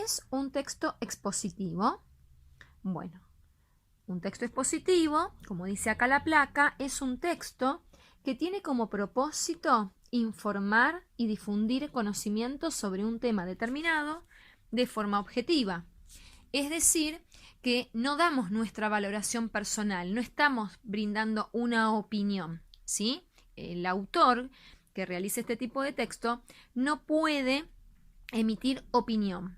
es un texto expositivo? Bueno, un texto expositivo, como dice acá la placa, es un texto que tiene como propósito informar y difundir conocimientos sobre un tema determinado de forma objetiva. Es decir, que no damos nuestra valoración personal, no estamos brindando una opinión, ¿sí? El autor que realice este tipo de texto no puede emitir opinión.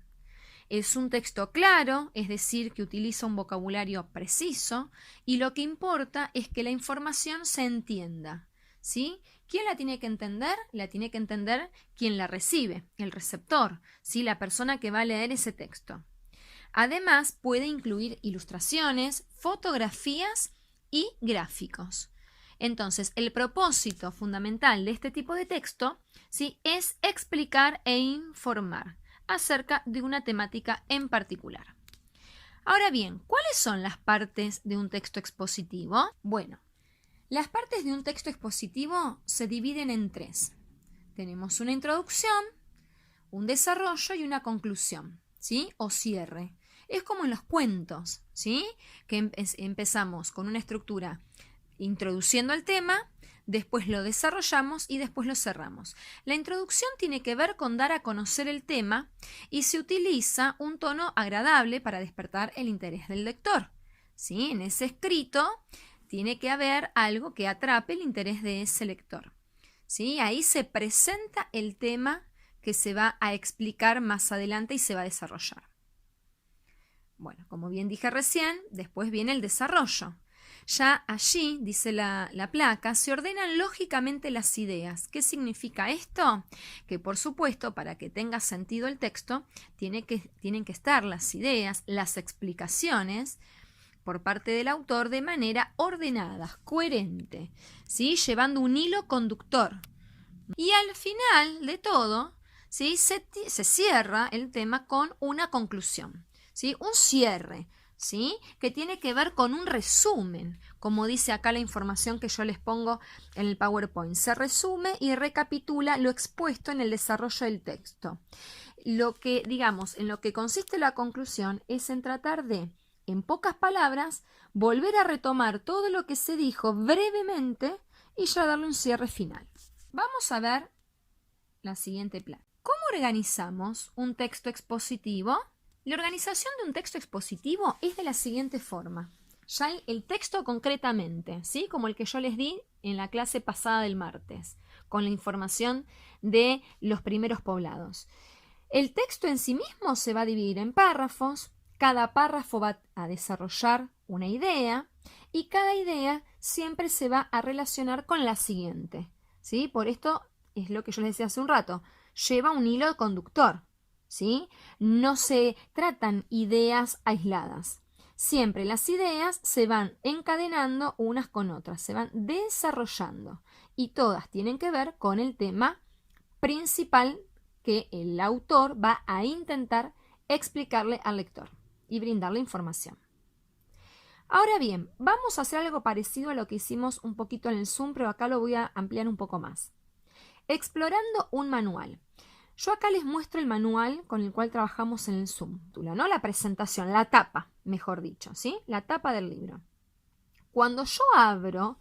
Es un texto claro, es decir, que utiliza un vocabulario preciso y lo que importa es que la información se entienda, ¿sí? ¿Quién la tiene que entender? La tiene que entender quien la recibe, el receptor, ¿sí? La persona que va a leer ese texto. Además, puede incluir ilustraciones, fotografías y gráficos. Entonces, el propósito fundamental de este tipo de texto, ¿sí?, es explicar e informar acerca de una temática en particular. Ahora bien, ¿cuáles son las partes de un texto expositivo? Bueno, las partes de un texto expositivo se dividen en tres. Tenemos una introducción, un desarrollo y una conclusión, ¿sí? O cierre. Es como en los cuentos, ¿sí? Que empezamos con una estructura introduciendo el tema, después lo desarrollamos y después lo cerramos. La introducción tiene que ver con dar a conocer el tema y se utiliza un tono agradable para despertar el interés del lector, ¿sí? En ese escrito tiene que haber algo que atrape el interés de ese lector, ¿sí? Ahí se presenta el tema que se va a explicar más adelante y se va a desarrollar. Bueno, como bien dije recién, después viene el desarrollo. Ya allí, dice la placa, se ordenan lógicamente las ideas. ¿Qué significa esto? Que por supuesto, para que tenga sentido el texto, tienen que estar las ideas, las explicaciones por parte del autor de manera ordenada, coherente, ¿sí? Llevando un hilo conductor. Y al final de todo, ¿sí?, se cierra el tema con una conclusión, ¿sí? Un cierre, ¿sí?, que tiene que ver con un resumen, como dice acá la información que yo les pongo en el PowerPoint. Se resume y recapitula lo expuesto en el desarrollo del texto. Lo que, digamos, en lo que consiste la conclusión es en tratar de, en pocas palabras, volver a retomar todo lo que se dijo brevemente y ya darle un cierre final. Vamos a ver la siguiente plan. ¿Cómo organizamos un texto expositivo? La organización de un texto expositivo es de la siguiente forma. Ya el texto concretamente, ¿sí?, como el que yo les di en la clase pasada del martes, con la información de los primeros poblados. El texto en sí mismo se va a dividir en párrafos, cada párrafo va a desarrollar una idea y cada idea siempre se va a relacionar con la siguiente, ¿sí? Por esto es lo que yo les decía hace un rato, lleva un hilo conductor, ¿sí? No se tratan ideas aisladas. Siempre las ideas se van encadenando unas con otras, se van desarrollando y todas tienen que ver con el tema principal que el autor va a intentar explicarle al lector y brindarle información. Ahora bien, vamos a hacer algo parecido a lo que hicimos un poquito en el Zoom, pero acá lo voy a ampliar un poco más. Explorando un manual. Yo acá les muestro el manual con el cual trabajamos en el Zoom, ¿no? La presentación, la tapa, mejor dicho, ¿sí? La tapa del libro. Cuando yo abro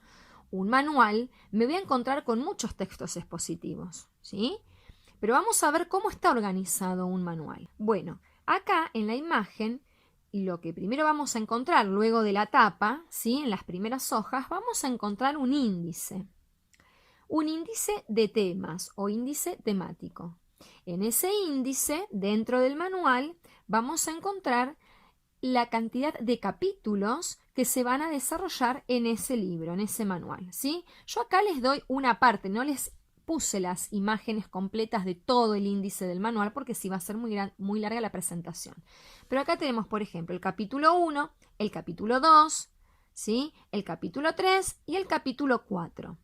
un manual, me voy a encontrar con muchos textos expositivos, ¿sí? Pero vamos a ver cómo está organizado un manual. Bueno, acá en la imagen, lo que primero vamos a encontrar luego de la tapa, ¿sí?, en las primeras hojas, vamos a encontrar un índice. Un índice de temas o índice temático. En ese índice, dentro del manual, vamos a encontrar la cantidad de capítulos que se van a desarrollar en ese libro, en ese manual, ¿sí? Yo acá les doy una parte, no les puse las imágenes completas de todo el índice del manual porque sí va a ser muy larga la presentación. Pero acá tenemos, por ejemplo, el capítulo 1, el capítulo 2, ¿sí?, el capítulo 3 y el capítulo 4.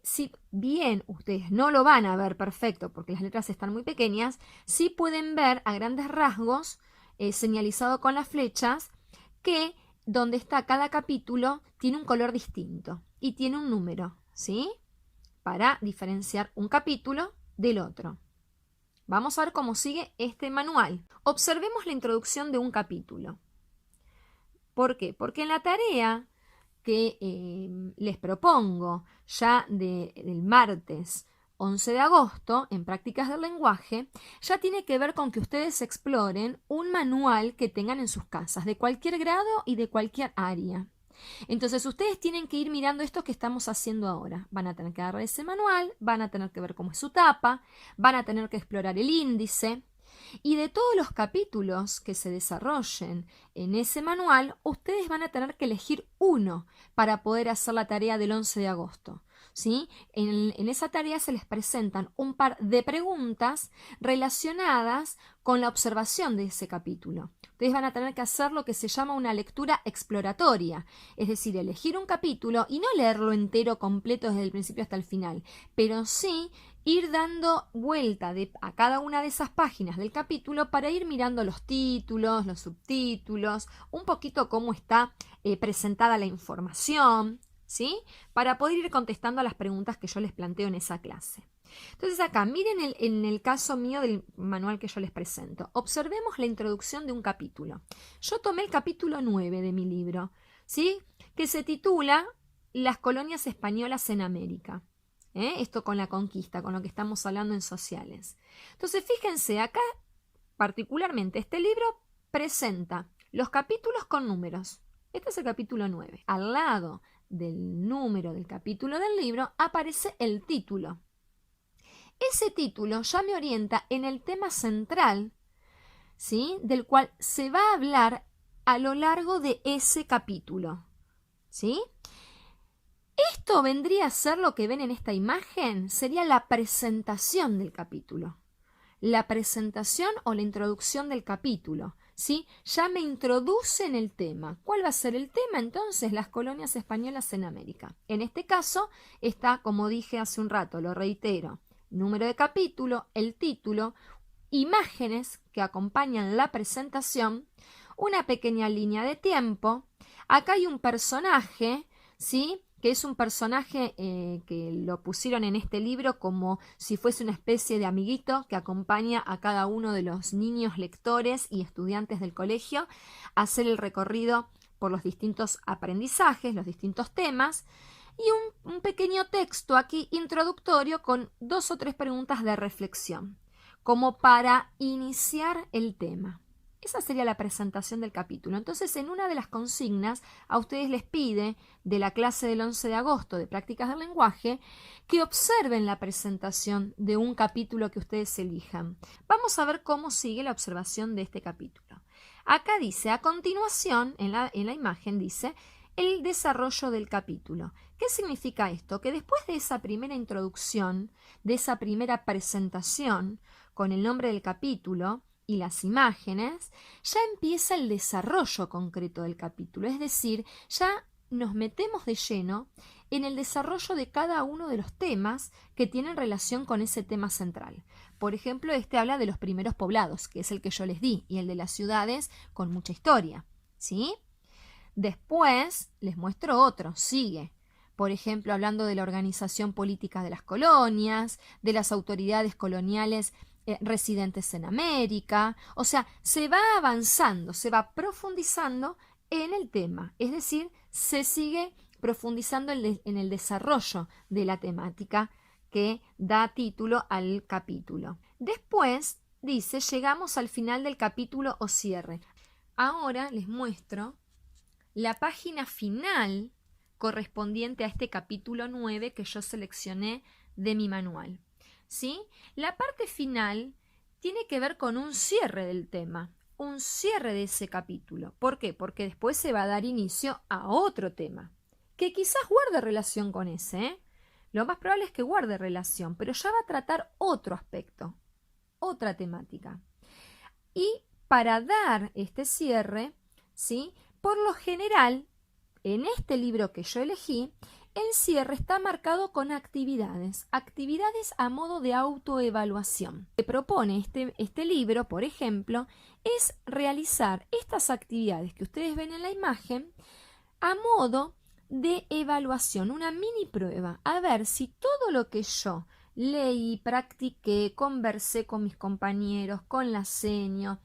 Si bien ustedes no lo van a ver perfecto porque las letras están muy pequeñas, sí pueden ver a grandes rasgos, señalizado con las flechas, que donde está cada capítulo tiene un color distinto y tiene un número, ¿sí?, para diferenciar un capítulo del otro. Vamos a ver cómo sigue este manual. Observemos la introducción de un capítulo. ¿Por qué? Porque en la tarea que les propongo ya del martes 11 de agosto en prácticas del lenguaje, ya tiene que ver con que ustedes exploren un manual que tengan en sus casas, de cualquier grado y de cualquier área. Entonces ustedes tienen que ir mirando esto que estamos haciendo ahora. Van a tener que agarrar ese manual, van a tener que ver cómo es su tapa, van a tener que explorar el índice. Y de todos los capítulos que se desarrollen en ese manual, ustedes van a tener que elegir uno para poder hacer la tarea del 11 de agosto. ¿Sí? En esa tarea se les presentan un par de preguntas relacionadas con la observación de ese capítulo. Ustedes van a tener que hacer lo que se llama una lectura exploratoria, es decir, elegir un capítulo y no leerlo entero completo desde el principio hasta el final, pero sí ir dando vuelta a cada una de esas páginas del capítulo para ir mirando los títulos, los subtítulos, un poquito cómo está presentada la información, ¿sí? Para poder ir contestando a las preguntas que yo les planteo en esa clase. Entonces acá, miren en el caso mío del manual que yo les presento. Observemos la introducción de un capítulo. Yo tomé el capítulo 9 de mi libro, ¿sí? Que se titula Las colonias españolas en América. Esto con la conquista, con lo que estamos hablando en sociales. Entonces, fíjense, acá particularmente este libro presenta los capítulos con números. Este es el capítulo 9. Al lado del número del capítulo del libro aparece el título. Ese título ya me orienta en el tema central, ¿sí? Del cual se va a hablar a lo largo de ese capítulo, ¿sí? Esto vendría a ser lo que ven en esta imagen, sería la presentación del capítulo. La presentación o la introducción del capítulo, ¿sí? Ya me introduce en el tema. ¿Cuál va a ser el tema? Entonces, las colonias españolas en América. En este caso está, como dije hace un rato, lo reitero, número de capítulo, el título, imágenes que acompañan la presentación, una pequeña línea de tiempo. Acá hay un personaje, ¿sí? Que es un personaje que lo pusieron en este libro como si fuese una especie de amiguito que acompaña a cada uno de los niños lectores y estudiantes del colegio a hacer el recorrido por los distintos aprendizajes, los distintos temas, y un pequeño texto aquí introductorio con 2 o 3 preguntas de reflexión, como para iniciar el tema. Esa sería la presentación del capítulo. Entonces, en una de las consignas, a ustedes les pide de la clase del 11 de agosto de prácticas del lenguaje que observen la presentación de un capítulo que ustedes elijan. Vamos a ver cómo sigue la observación de este capítulo. Acá dice, a continuación, en la imagen dice, el desarrollo del capítulo. ¿Qué significa esto? Que después de esa primera introducción, de esa primera presentación con el nombre del capítulo y las imágenes, ya empieza el desarrollo concreto del capítulo, es decir, ya nos metemos de lleno en el desarrollo de cada uno de los temas que tienen relación con ese tema central. Por ejemplo, este habla de los primeros poblados, que es el que yo les di, y el de las ciudades con mucha historia, ¿sí? Después les muestro otro, sigue. Por ejemplo, hablando de la organización política de las colonias, de las autoridades coloniales residentes en América. O sea, se va avanzando, se va profundizando en el tema, es decir, se sigue profundizando en el desarrollo de la temática que da título al capítulo. Después dice, llegamos al final del capítulo o cierre. Ahora les muestro la página final correspondiente a este capítulo 9 que yo seleccioné de mi manual, ¿sí? La parte final tiene que ver con un cierre del tema, un cierre de ese capítulo. ¿Por qué? Porque después se va a dar inicio a otro tema, que quizás guarde relación con ese, ¿eh? Lo más probable es que guarde relación, pero ya va a tratar otro aspecto, otra temática. Y para dar este cierre, ¿sí? Por lo general, en este libro que yo elegí, el cierre está marcado con actividades a modo de autoevaluación. Lo que propone este libro, por ejemplo, es realizar estas actividades que ustedes ven en la imagen a modo de evaluación, una mini prueba, a ver si todo lo que yo leí, practiqué, conversé con mis compañeros, con la seño,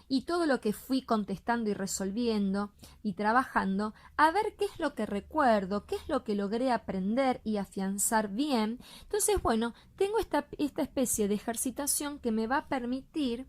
y todo lo que fui contestando y resolviendo y trabajando, a ver qué es lo que recuerdo, qué es lo que logré aprender y afianzar bien. Entonces, bueno, tengo esta especie de ejercitación que me va a permitir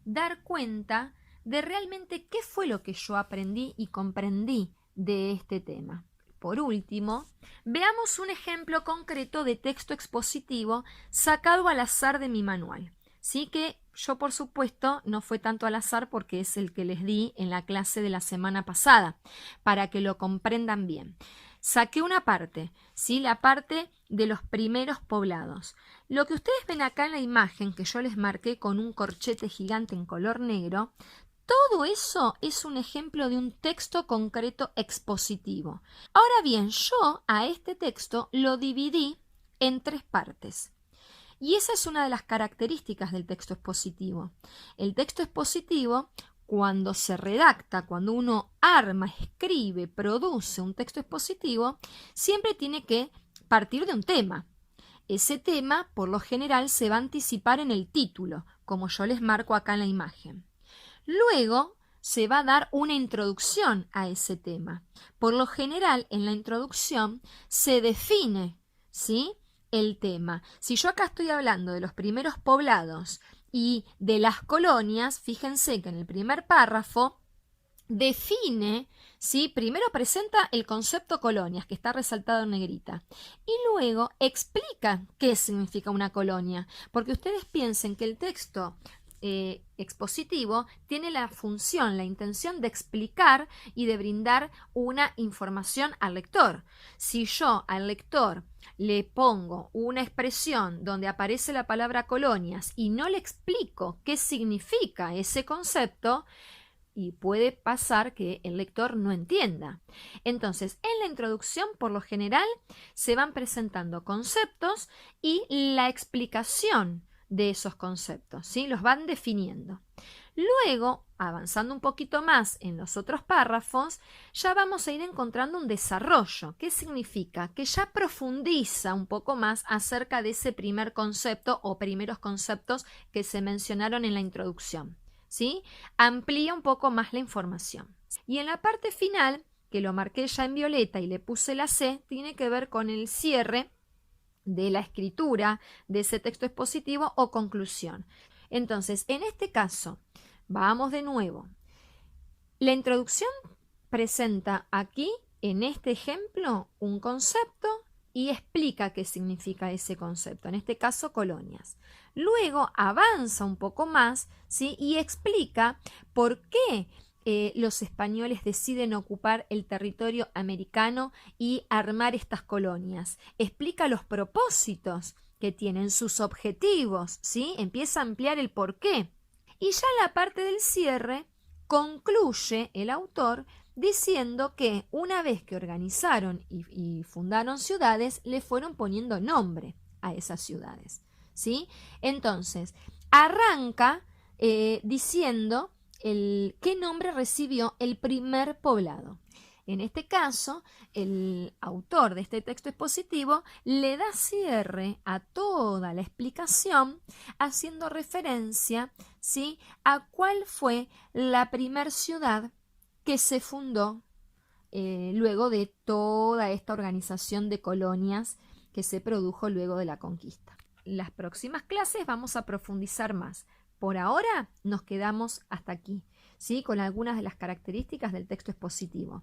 dar cuenta de realmente qué fue lo que yo aprendí y comprendí de este tema. Por último, veamos un ejemplo concreto de texto expositivo sacado al azar de mi manual. Sí, que yo, por supuesto, no fue tanto al azar porque es el que les di en la clase de la semana pasada, para que lo comprendan bien. Saqué una parte, ¿sí? La parte de los primeros poblados. Lo que ustedes ven acá en la imagen, que yo les marqué con un corchete gigante en color negro, todo eso es un ejemplo de un texto concreto expositivo. Ahora bien, yo a este texto lo dividí en 3 partes. Y esa es una de las características del texto expositivo. El texto expositivo, cuando se redacta, cuando uno arma, escribe, produce un texto expositivo, siempre tiene que partir de un tema. Ese tema, por lo general, se va a anticipar en el título, como yo les marco acá en la imagen. Luego se va a dar una introducción a ese tema. Por lo general, en la introducción se define, ¿sí?, el tema. Si yo acá estoy hablando de los primeros poblados y de las colonias, fíjense que en el primer párrafo define, ¿sí?, primero presenta el concepto colonias, que está resaltado en negrita, y luego explica qué significa una colonia, porque ustedes piensen que el texto expositivo tiene la función, la intención de explicar y de brindar una información al lector. Si yo al lector le pongo una expresión donde aparece la palabra colonias y no le explico qué significa ese concepto, y puede pasar que el lector no entienda. Entonces, en la introducción, por lo general, se van presentando conceptos y la explicación de esos conceptos, ¿sí? Los van definiendo. Luego, avanzando un poquito más en los otros párrafos, ya vamos a ir encontrando un desarrollo. ¿Qué significa? Que ya profundiza un poco más acerca de ese primer concepto o primeros conceptos que se mencionaron en la introducción, ¿sí? Amplía un poco más la información. Y en la parte final, que lo marqué ya en violeta y le puse la C, tiene que ver con el cierre de la escritura de ese texto expositivo o conclusión. Entonces, en este caso, vamos de nuevo. La introducción presenta aquí, en este ejemplo, un concepto y explica qué significa ese concepto, en este caso colonias. Luego avanza un poco más, ¿sí?, y explica por qué los españoles deciden ocupar el territorio americano y armar estas colonias. Explica los propósitos que tienen, sus objetivos, ¿sí? Empieza a ampliar el porqué. Y ya en la parte del cierre concluye el autor diciendo que una vez que organizaron y fundaron ciudades, le fueron poniendo nombre a esas ciudades, ¿sí? Entonces, arranca diciendo qué nombre recibió el primer poblado. En este caso, el autor de este texto expositivo le da cierre a toda la explicación haciendo referencia, ¿sí?, a cuál fue la primer ciudad que se fundó luego de toda esta organización de colonias que se produjo luego de la conquista. En las próximas clases vamos a profundizar más. Por ahora nos quedamos hasta aquí, ¿sí?, con algunas de las características del texto expositivo.